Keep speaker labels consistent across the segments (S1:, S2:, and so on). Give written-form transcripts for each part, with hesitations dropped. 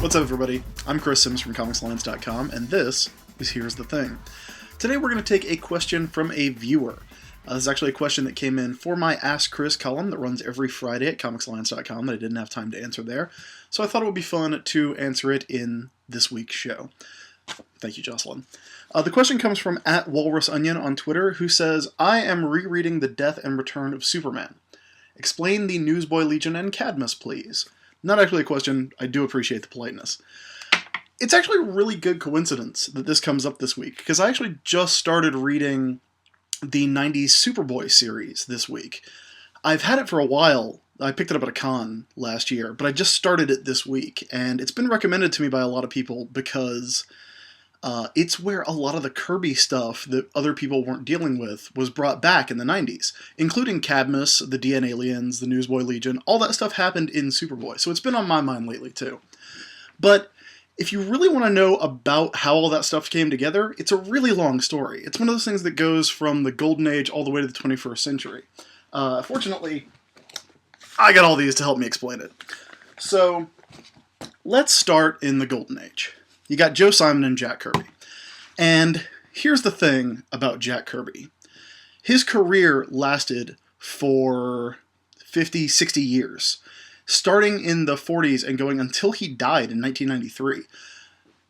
S1: What's up, everybody? I'm Chris Sims from ComicsAlliance.com, and this is Here's the Thing. Today we're going to take a question from a viewer. This is actually a question that came in for my Ask Chris column that runs every Friday at ComicsAlliance.com that I didn't have time to answer there, so I thought it would be fun to answer it in this week's show. Thank you, Jocelyn. The question comes from @WalrusOnion on Twitter, who says, I am rereading The Death and Return of Superman. Explain the Newsboy Legion and Cadmus, please. Not actually a question. I do appreciate the politeness. It's actually a really good coincidence that this comes up this week, because I actually just started reading the 90s Superboy series this week. I've had it for a while. I picked it up at a con last year, but I just started it this week, and it's been recommended to me by a lot of people because it's where a lot of the Kirby stuff that other people weren't dealing with was brought back in the 90s, including Cadmus, the DN Aliens, the Newsboy Legion. All that stuff happened in Superboy, so it's been on my mind lately too. But if you really want to know about how all that stuff came together, it's a really long story. It's one of those things that goes from the Golden Age all the way to the 21st century. Fortunately, I got all these to help me explain it. So, let's start in the Golden Age. You got Joe Simon and Jack Kirby. And here's the thing about Jack Kirby. His career lasted for 50, 60 years, starting in the 40s and going until he died in 1993.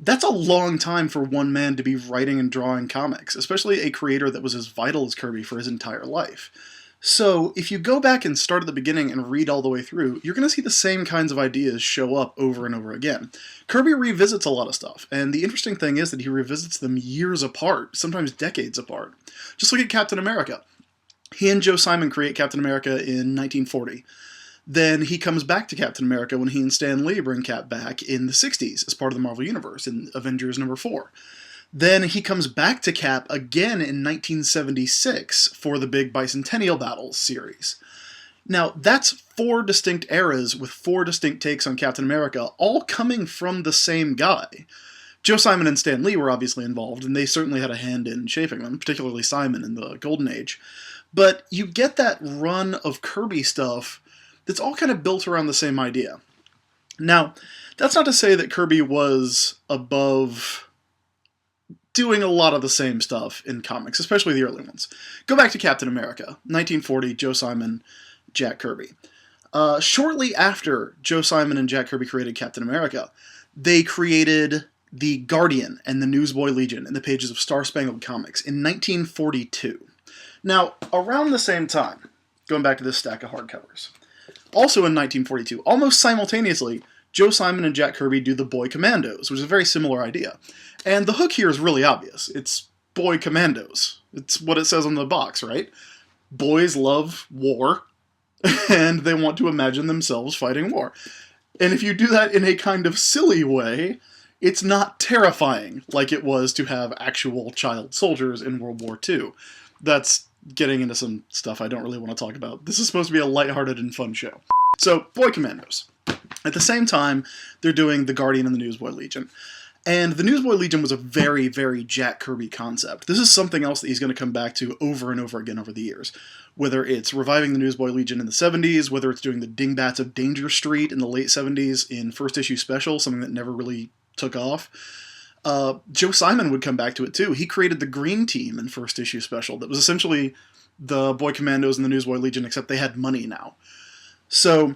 S1: That's a long time for one man to be writing and drawing comics, especially a creator that was as vital as Kirby for his entire life. So, if you go back and start at the beginning and read all the way through, you're going to see the same kinds of ideas show up over and over again. Kirby revisits a lot of stuff, and the interesting thing is that he revisits them years apart, sometimes decades apart. Just look at Captain America. He and Joe Simon create Captain America in 1940. Then he comes back to Captain America when he and Stan Lee bring Cap back in the 60s as part of the Marvel Universe in Avengers #4. Then he comes back to Cap again in 1976 for the big Bicentennial Battles series. Now, that's 4 distinct eras with 4 distinct takes on Captain America, all coming from the same guy. Joe Simon and Stan Lee were obviously involved, and they certainly had a hand in shaping them, particularly Simon in the Golden Age. But you get that run of Kirby stuff that's all kind of built around the same idea. Now, that's not to say that Kirby was above doing a lot of the same stuff in comics, especially the early ones. Go back to Captain America, 1940, Joe Simon, Jack Kirby. Shortly after Joe Simon and Jack Kirby created Captain America, they created the Guardian and the Newsboy Legion in the pages of Star Spangled Comics in 1942. Now, around the same time, going back to this stack of hardcovers, also in 1942, almost simultaneously, Joe Simon and Jack Kirby do the Boy Commandos, which is a very similar idea. And the hook here is really obvious. It's Boy Commandos. It's what it says on the box, right? Boys love war, and they want to imagine themselves fighting war. And if you do that in a kind of silly way, it's not terrifying like it was to have actual child soldiers in World War II. That's getting into some stuff I don't really want to talk about. This is supposed to be a lighthearted and fun show. So, Boy Commandos. At the same time, they're doing the Guardian and the Newsboy Legion. And the Newsboy Legion was a very, very Jack Kirby concept. This is something else that he's going to come back to over and over again over the years. Whether it's reviving the Newsboy Legion in the 70s, whether it's doing the Dingbats of Danger Street in the late 70s in first issue special, something that never really took off. Joe Simon would come back to it too. He created the Green Team in first issue special that was essentially the Boy Commandos and the Newsboy Legion, except they had money now. So,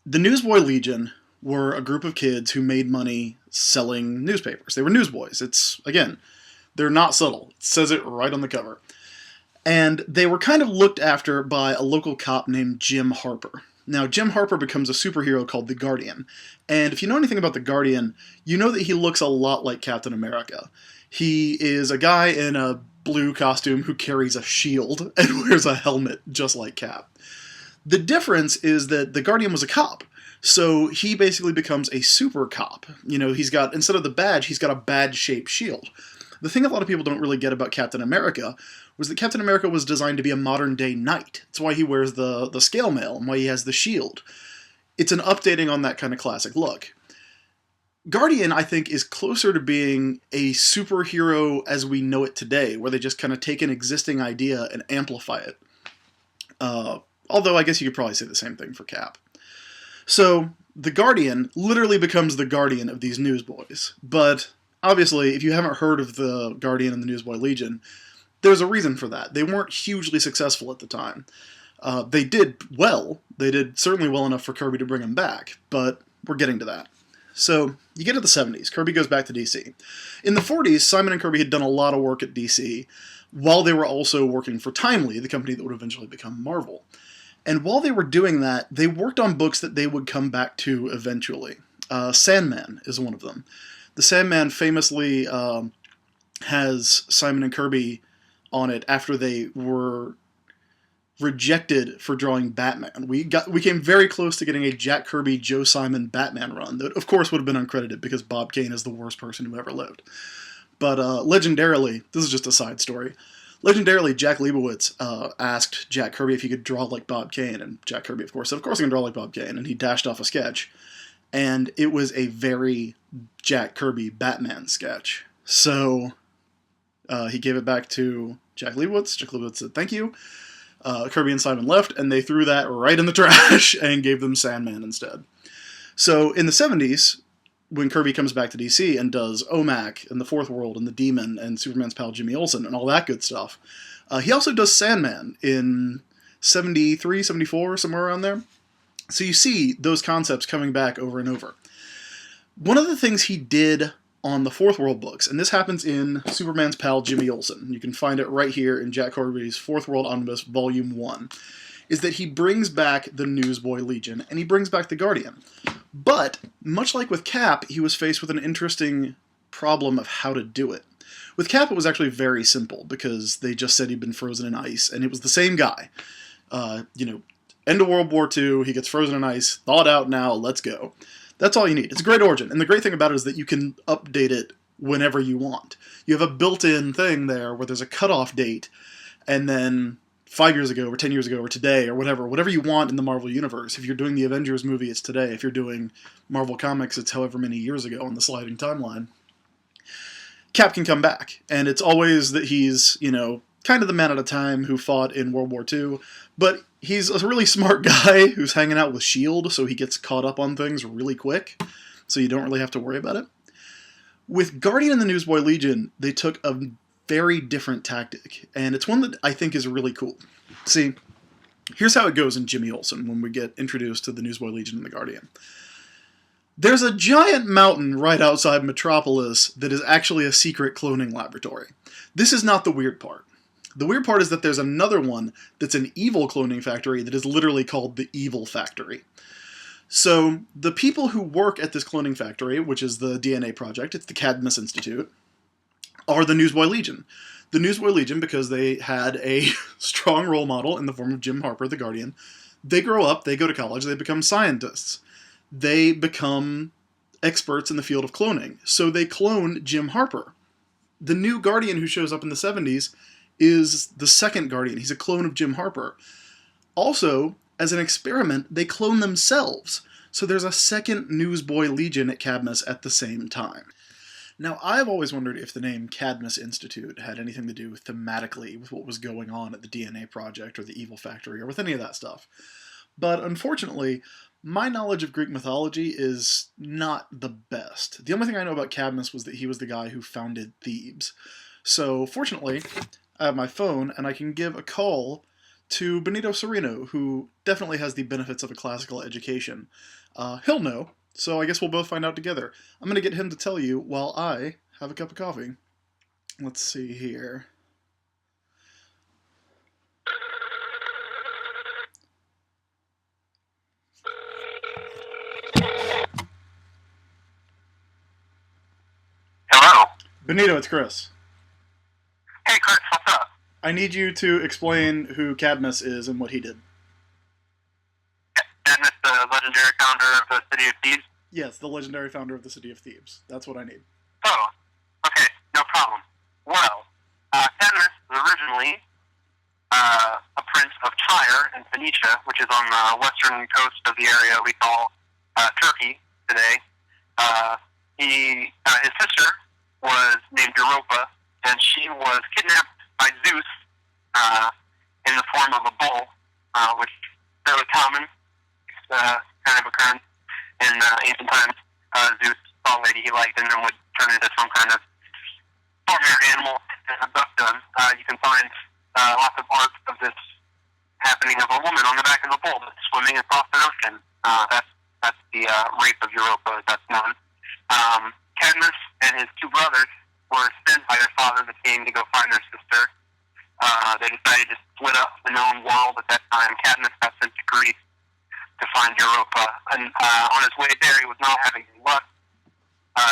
S1: the Newsboy Legion were a group of kids who made money selling newspapers. They were newsboys. Again, they're not subtle. It says it right on the cover. And they were kind of looked after by a local cop named Jim Harper. Now, Jim Harper becomes a superhero called the Guardian. And if you know anything about the Guardian, you know that he looks a lot like Captain America. He is a guy in a blue costume who carries a shield and wears a helmet just like Cap. The difference is that the Guardian was a cop, so he basically becomes a super cop. You know, instead of the badge, he's got a badge-shaped shield. The thing a lot of people don't really get about Captain America was that Captain America was designed to be a modern-day knight. That's why he wears the scale mail and why he has the shield. It's an updating on that kind of classic look. Guardian, I think, is closer to being a superhero as we know it today, where they just kind of take an existing idea and amplify it. Although I guess you could probably say the same thing for Cap. So the Guardian literally becomes the guardian of these newsboys. But obviously, if you haven't heard of the Guardian and the Newsboy Legion, there's a reason for that. They weren't hugely successful at the time. They did well. They did certainly well enough for Kirby to bring them back, but we're getting to that. So, you get to the 70s. Kirby goes back to DC. In the 40s, Simon and Kirby had done a lot of work at DC, while they were also working for Timely, the company that would eventually become Marvel. And while they were doing that, they worked on books that they would come back to eventually. Sandman is one of them. The Sandman famously has Simon and Kirby on it after they were rejected for drawing Batman. We came very close to getting a Jack Kirby, Joe Simon Batman run that, of course, would have been uncredited because Bob Kane is the worst person who ever lived. But legendarily, this is just a side story. Legendarily, Jack Leibowitz asked Jack Kirby if he could draw like Bob Kane, and Jack Kirby, of course, said, "Of course I can draw like Bob Kane," and he dashed off a sketch. And it was a very Jack Kirby Batman sketch. So he gave it back to Jack Leibowitz. Jack Leibowitz said, "Thank you." Kirby and Simon left, and they threw that right in the trash and gave them Sandman instead. So in the 70s, when Kirby comes back to DC and does OMAC and the Fourth World and the Demon and Superman's pal Jimmy Olsen and all that good stuff, he also does Sandman in 73, 74, somewhere around there. So you see those concepts coming back over and over. One of the things he did on the Fourth World books, and this happens in Superman's pal Jimmy Olsen, you can find it right here in Jack Kirby's Fourth World Omnibus Volume 1, is that he brings back the Newsboy Legion, and he brings back the Guardian. But, much like with Cap, he was faced with an interesting problem of how to do it. With Cap, it was actually very simple, because they just said he'd been frozen in ice, and it was the same guy. End of World War II, he gets frozen in ice, thawed out now, let's go. That's all you need. It's a great origin, and the great thing about it is that you can update it whenever you want. You have a built-in thing there where there's a cutoff date, and then 5 years ago, or 10 years ago, or today, or whatever you want in the Marvel Universe. If you're doing the Avengers movie, it's today. If you're doing Marvel Comics, it's however many years ago on the sliding timeline. Cap can come back, and it's always that he's, kind of the man at a time who fought in World War II, but he's a really smart guy who's hanging out with S.H.I.E.L.D., so he gets caught up on things really quick, so you don't really have to worry about it. With Guardian and the Newsboy Legion, they took a very different tactic, and it's one that I think is really cool. See, here's how it goes in Jimmy Olsen when we get introduced to the Newsboy Legion and the Guardian. There's a giant mountain right outside Metropolis that is actually a secret cloning laboratory. This is not the weird part. The weird part is that there's another one that's an evil cloning factory that is literally called the Evil Factory. So, the people who work at this cloning factory, which is the DNA project, it's the Cadmus Institute, are the Newsboy Legion. The Newsboy Legion, because they had a strong role model in the form of Jim Harper, the Guardian, they grow up, they go to college, they become scientists. They become experts in the field of cloning. So they clone Jim Harper. The new Guardian who shows up in the 70s is the second Guardian. He's a clone of Jim Harper. Also, as an experiment, they clone themselves. So there's a second Newsboy Legion at Cadmus at the same time. Now, I've always wondered if the name Cadmus Institute had anything to do thematically with what was going on at the DNA Project or the Evil Factory or with any of that stuff. But unfortunately, my knowledge of Greek mythology is not the best. The only thing I know about Cadmus was that he was the guy who founded Thebes. So, fortunately, I have my phone, and I can give a call to Benito Sereno, who definitely has the benefits of a classical education. He'll know, so I guess we'll both find out together. I'm going to get him to tell you while I have a cup of coffee. Let's see here.
S2: Hello.
S1: Benito, it's Chris.
S2: Hey, Chris, what's up?
S1: I need you to explain who Cadmus is and what he did.
S2: Cadmus, the legendary founder of the city of Thebes?
S1: Yes, the legendary founder of the city of Thebes. That's what I need.
S2: Oh, okay, no problem. Well, Cadmus was originally a prince of Tyre in Phoenicia, which is on the western coast of the area we call Turkey today. His sister was named Europa, and she was kidnapped by Zeus in the form of a bull, which is fairly common kind of occurrence. in ancient times, Zeus saw a lady he liked and then would turn into some kind of storm-bear animal and abduct them. You can find lots of art of this happening of a woman on the back of a bull that's swimming across an ocean. That's the rape of Europa, as that's known. Cadmus and his two brothers were sent by their father, the king, to go find their sister. They decided to split up the known world at that time. Cadmus got sent to Greece to find Europa. And on his way there, he was not having any luck.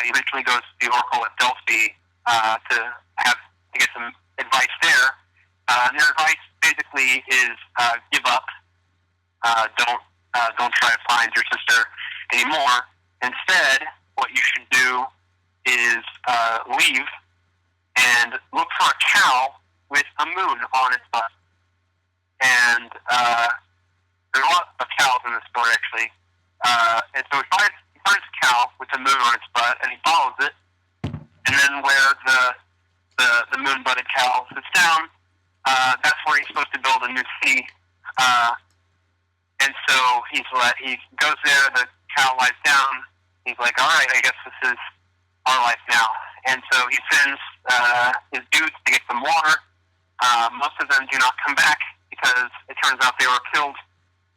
S2: He eventually goes to the oracle at Delphi to get some advice there. And their advice basically is give up. Don't try to find your sister anymore. Instead, what you should do is leave and look for a cow with a moon on its butt. And there's a lot of cows in this story, actually. And so he finds a cow with a moon on its butt, and he follows it. And then where the moon-butted cow sits down, that's where he's supposed to build a new city. And so he goes there, the cow lies down. He's like, all right, I guess this is our life now. And so he sends his dudes to get some water. Most of them do not come back because it turns out they were killed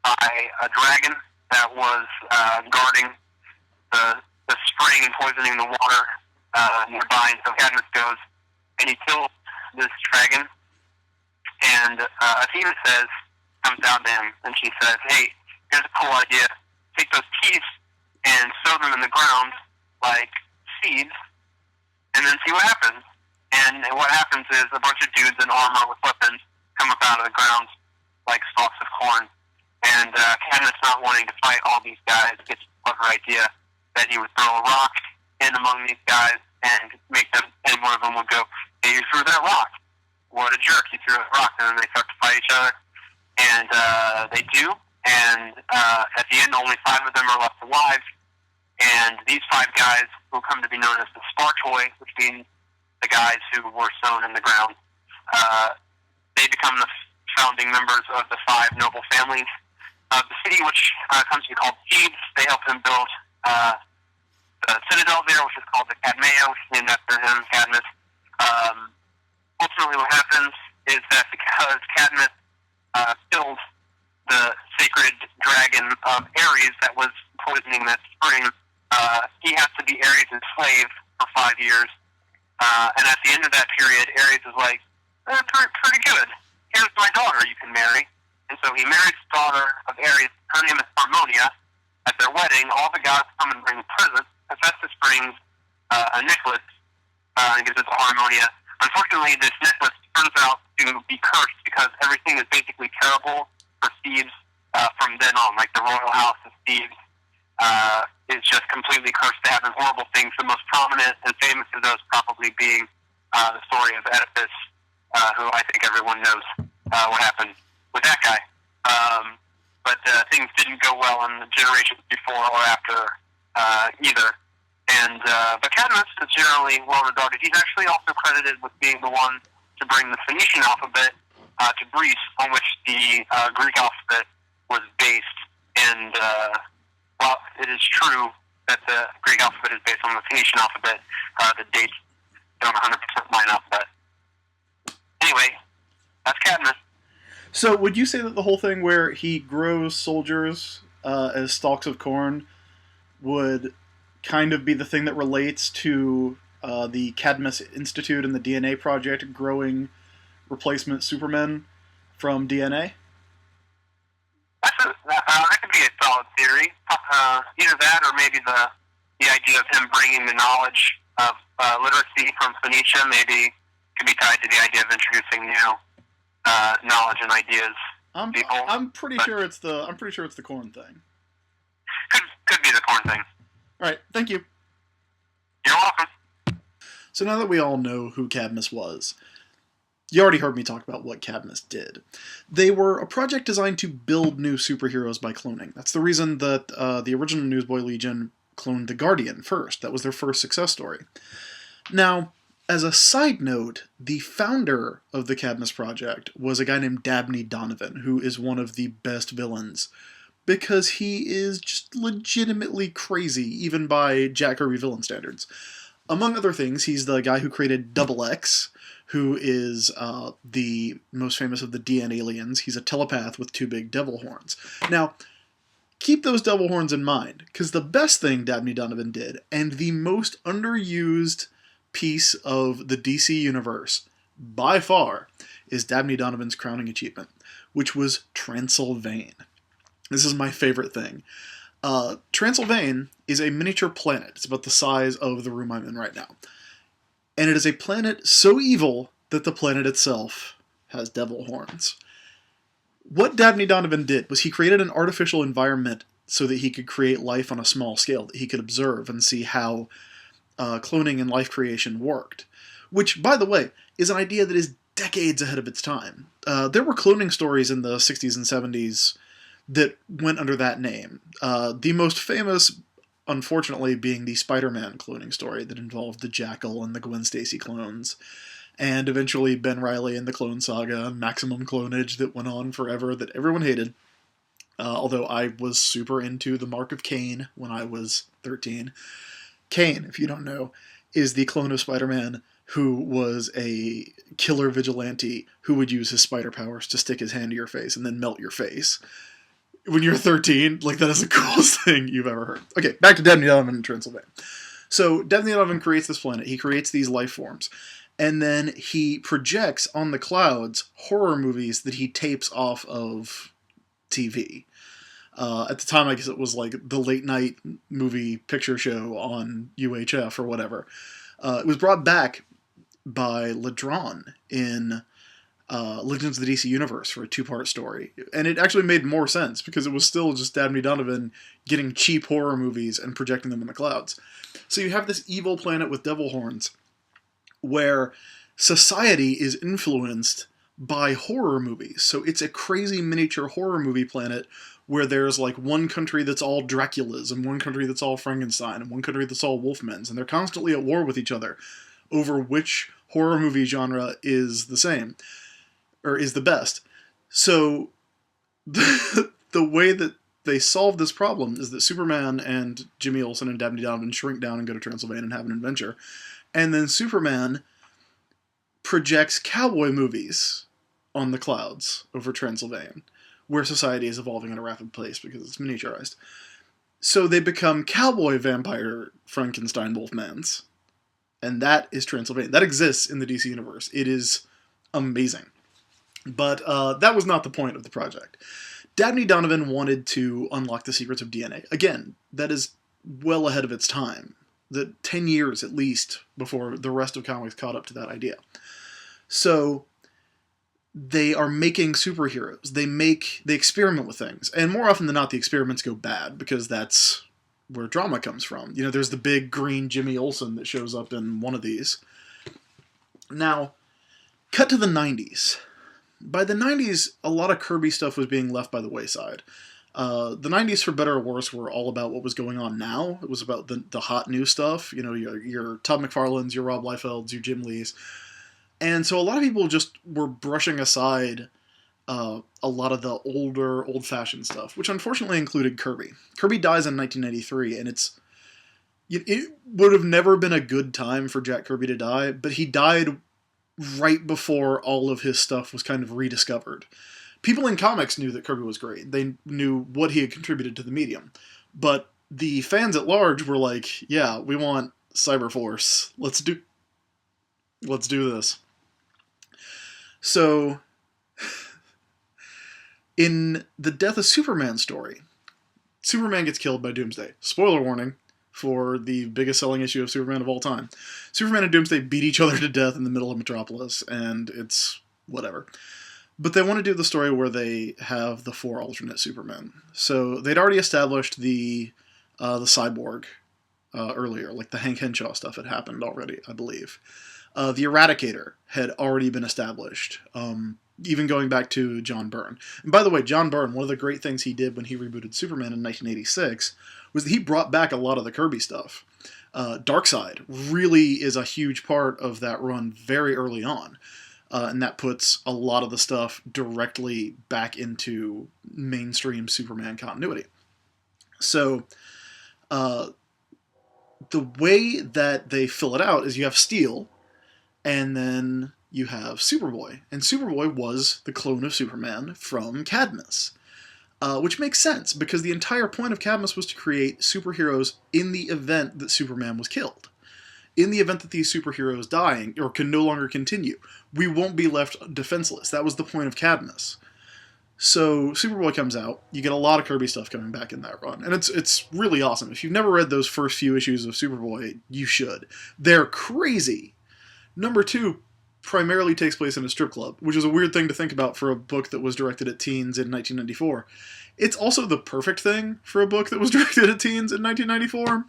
S2: by a dragon that was guarding the spring and poisoning the water nearby. And so Cadmus goes and he kills this dragon. And Athena comes down to him and she says, hey, here's a cool idea. Take those teeth and sow them in the ground like seeds and then see what happens. And what happens is a bunch of dudes in armor with weapons come up out of the ground like stalks of corn. And Cadmus, not wanting to fight all these guys, gets a clever idea that he would throw a rock in among these guys and make them, and one of them would go, hey, you threw that rock. What a jerk, you threw a rock. And then they start to fight each other. And they do. And at the end, only 5 of them are left alive. And these 5 guys will come to be known as the Spartoi, which means the guys who were sown in the ground. They become the founding members of the 5 noble families of the city, which comes to be called Thebes. They helped him build the citadel there, which is called the Cadmea, which is named after him, Cadmus. Ultimately, what happens is that because Cadmus killed the sacred dragon of Ares that was poisoning that spring, he has to be Ares' slave for 5 years. And at the end of that period, Ares is like, pretty good. Here's my daughter you can marry. And so he marries the daughter of Ares. Her name is Harmonia. At their wedding, all the gods come and bring presents. Hephaestus brings a necklace and gives it to Harmonia. Unfortunately, this necklace turns out to be cursed because everything is basically terrible for Thebes from then on. Like the royal house of Thebes is just completely cursed to happen horrible things. The most prominent and famous of those probably being the story of Oedipus, who I think everyone knows what happened with that guy. But things didn't go well in the generations before or after either. And but Cadmus is generally well regarded. He's actually also credited with being the one to bring the Phoenician alphabet to Greece, on which the Greek alphabet was based. And while it is true that the Greek alphabet is based on the Phoenician alphabet, the dates don't 100% line up. But anyway, that's Cadmus.
S1: So would you say that the whole thing where he grows soldiers as stalks of corn would kind of be the thing that relates to the Cadmus Institute and the DNA Project growing replacement Supermen from DNA?
S2: That could be a solid theory. Either that or maybe the idea of him bringing the knowledge of literacy from Phoenicia maybe could be tied to the idea of introducing new knowledge and ideas.
S1: I'm pretty sure it's the corn thing.
S2: Could be the corn thing.
S1: All right, thank you.
S2: You're welcome.
S1: So now that we all know who Cadmus was, you already heard me talk about what Cadmus did. They were a project designed to build new superheroes by cloning. That's the reason that the original Newsboy Legion cloned the Guardian first. That was their first success story. Now, as a side note, the founder of the Cadmus Project was a guy named Dabney Donovan, who is one of the best villains because he is just legitimately crazy, even by Jack Kirby villain standards. Among other things, he's the guy who created Double X, who is the most famous of the DN aliens. He's a telepath with 2 big devil horns. Now, keep those devil horns in mind, because the best thing Dabney Donovan did, and the most underused piece of the DC universe, by far, is Dabney Donovan's crowning achievement, which was Transylvania. This is my favorite thing. Transylvania is a miniature planet. It's about the size of the room I'm in right now. And it is a planet so evil that the planet itself has devil horns. What Dabney Donovan did was he created an artificial environment so that he could create life on a small scale, that he could observe and see how cloning and life creation worked. Which, by the way, is an idea that is decades ahead of its time. There were cloning stories in the 60s and 70s that went under that name. The most famous, unfortunately, being the Spider-Man cloning story that involved the Jackal and the Gwen Stacy clones, and eventually Ben Reilly and the Clone Saga, maximum clonage that went on forever that everyone hated. Although I was super into the Mark of Cain when I was 13. Cain, if you don't know, is the clone of Spider-Man who was a killer vigilante who would use his spider powers to stick his hand to your face and then melt your face. When you're 13, like, that is the coolest thing you've ever heard. Okay, back to Dabney Donovan in Transylvania. So, Dabney Donovan creates this planet. He creates these life forms. And then he projects on the clouds horror movies that he tapes off of TV. At the time, I guess it was like the late night movie picture show on UHF or whatever. It was brought back by Ledron in Legends of the DC Universe for a 2-part story. And it actually made more sense because it was still just Dabney Donovan getting cheap horror movies and projecting them in the clouds. So you have this evil planet with devil horns where society is influenced by horror movies. So it's a crazy miniature horror movie planet where there's like one country that's all Draculas and one country that's all Frankenstein and one country that's all Wolfmans, and they're constantly at war with each other over which horror movie genre is the same, or is the best. So the way that they solve this problem is that Superman and Jimmy Olsen and Dabney Donovan shrink down and go to Transylvania and have an adventure. And then Superman projects cowboy movies on the clouds over Transylvania, where society is evolving at a rapid pace because it's miniaturized. So they become cowboy vampire Frankenstein Wolfmans. And that is Transylvania. That exists in the DC universe. It is amazing. But that was not the point of the project. Dabney Donovan wanted to unlock the secrets of DNA. Again, that is well ahead of its time. 10 years at least before the rest of comics caught up to that idea. So they are making superheroes. They experiment with things. And more often than not, the experiments go bad because that's where drama comes from. You know, there's the big green Jimmy Olsen that shows up in one of these. Now, cut to the 90s. By the 90s, a lot of Kirby stuff was being left by the wayside. The 90s, for better or worse, were all about what was going on now. It was about the hot new stuff. You know, your Todd McFarlane's, your Rob Liefeld's, your Jim Lee's. And so a lot of people just were brushing aside a lot of the older, old-fashioned stuff, which unfortunately included Kirby. Kirby dies in 1993, and it would have never been a good time for Jack Kirby to die, but he died right before all of his stuff was kind of rediscovered. People in comics knew that Kirby was great. They knew what he had contributed to the medium. But the fans at large were like, yeah, we want Cyberforce. Let's do this. So, in the Death of Superman story, Superman gets killed by Doomsday. Spoiler warning for the biggest selling issue of Superman of all time. Superman and Doomsday beat each other to death in the middle of Metropolis, and it's whatever. But they want to do the story where they have the 4 alternate Supermen. So they'd already established the Cyborg earlier, like the Hank Henshaw stuff had happened already, I believe. The Eradicator had already been established, even going back to John Byrne. And by the way, John Byrne, one of the great things he did when he rebooted Superman in 1986 was that he brought back a lot of the Kirby stuff. Darkseid really is a huge part of that run very early on. and that puts a lot of the stuff directly back into mainstream Superman continuity. So, the way that they fill it out is you have Steel, and then you have Superboy. And Superboy was the clone of Superman from Cadmus. Which makes sense, because the entire point of Cadmus was to create superheroes in the event that Superman was killed. In the event that these superheroes die or can no longer continue, we won't be left defenseless. That was the point of Cadmus. So Superboy comes out, you get a lot of Kirby stuff coming back in that run, and it's really awesome. If you've never read those first few issues of Superboy, you should. They're crazy. Number 2 primarily takes place in a strip club, which is a weird thing to think about for a book that was directed at teens in 1994. It's also the perfect thing for a book that was directed at teens in 1994.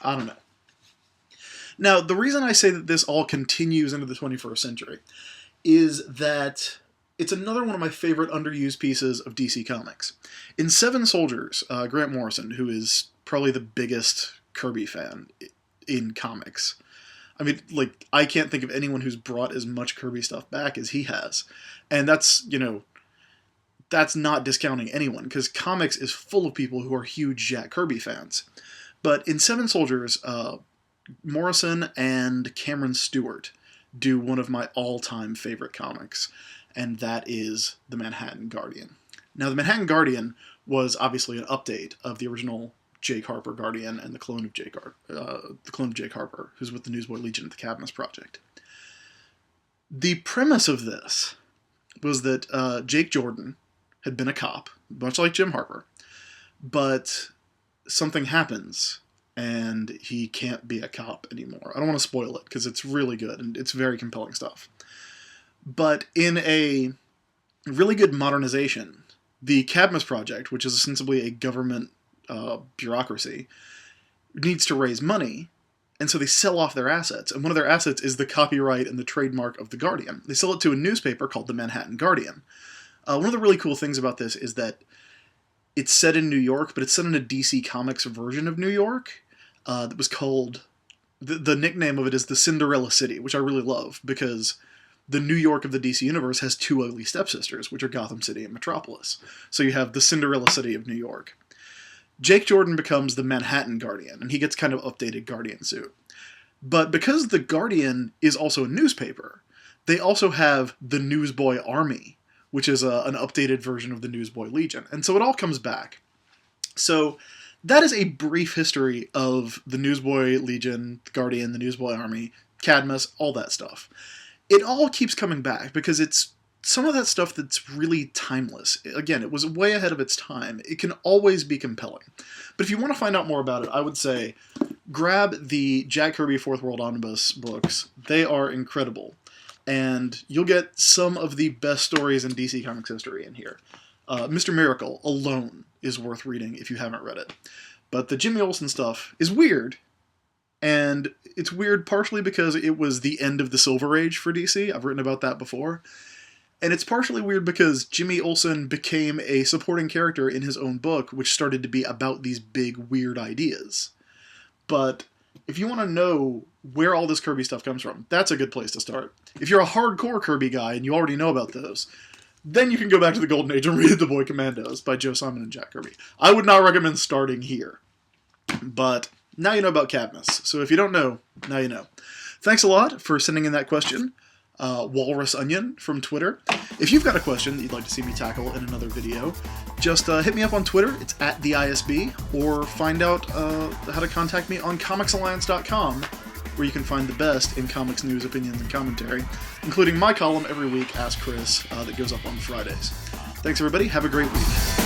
S1: I don't know. Now, the reason I say that this all continues into the 21st century is that it's another one of my favorite underused pieces of DC Comics. In Seven Soldiers, Grant Morrison, who is probably the biggest Kirby fan in comics, I mean, like, I can't think of anyone who's brought as much Kirby stuff back as he has. And that's, that's not discounting anyone, because comics is full of people who are huge Jack Kirby fans. But in Seven Soldiers, Morrison and Cameron Stewart do one of my all-time favorite comics, and that is the Manhattan Guardian. Now, the Manhattan Guardian was obviously an update of the original Jake Harper Guardian and the clone of Jake Harper, who's with the Newsboy Legion at the Cadmus Project. The premise of this was that Jake Jordan had been a cop, much like Jim Harper, but something happens and he can't be a cop anymore. I don't want to spoil it because it's really good and it's very compelling stuff. But in a really good modernization, the Cadmus Project, which is ostensibly a government bureaucracy, needs to raise money, and so they sell off their assets. And one of their assets is the copyright and the trademark of the Guardian. They sell it to a newspaper called the Manhattan Guardian. One of the really cool things about this is that it's set in New York, but it's set in a DC Comics version of New York that was called... The nickname of it is the Cinderella City, which I really love, because the New York of the DC Universe has 2 ugly stepsisters, which are Gotham City and Metropolis. So you have the Cinderella City of New York. Jake Jordan becomes the Manhattan Guardian, and he gets kind of updated Guardian suit. But because the Guardian is also a newspaper, they also have the Newsboy Army, which is an updated version of the Newsboy Legion. And so it all comes back. So that is a brief history of the Newsboy Legion, the Guardian, the Newsboy Army, Cadmus, all that stuff. It all keeps coming back because it's some of that stuff that's really timeless. Again, it was way ahead of its time. It can always be compelling. But if you want to find out more about it, I would say grab the Jack Kirby Fourth World Omnibus books. They are incredible. And you'll get some of the best stories in DC Comics history in here. Mr. Miracle alone is worth reading if you haven't read it. But the Jimmy Olsen stuff is weird. And it's weird partially because it was the end of the Silver Age for DC. I've written about that before. And it's partially weird because Jimmy Olsen became a supporting character in his own book, which started to be about these big, weird ideas. But if you want to know where all this Kirby stuff comes from, that's a good place to start. If you're a hardcore Kirby guy and you already know about those, then you can go back to the Golden Age and read The Boy Commandos by Joe Simon and Jack Kirby. I would not recommend starting here. But now you know about Cadmus. So if you don't know, now you know. Thanks a lot for sending in that question. Walrus Onion from Twitter. If you've got a question that you'd like to see me tackle in another video, just hit me up on Twitter. It's @theISB, or find out how to contact me on comicsalliance.com, where you can find the best in comics news, opinions, and commentary, including my column every week, Ask Chris, that goes up on Fridays. Thanks, everybody. Have a great week.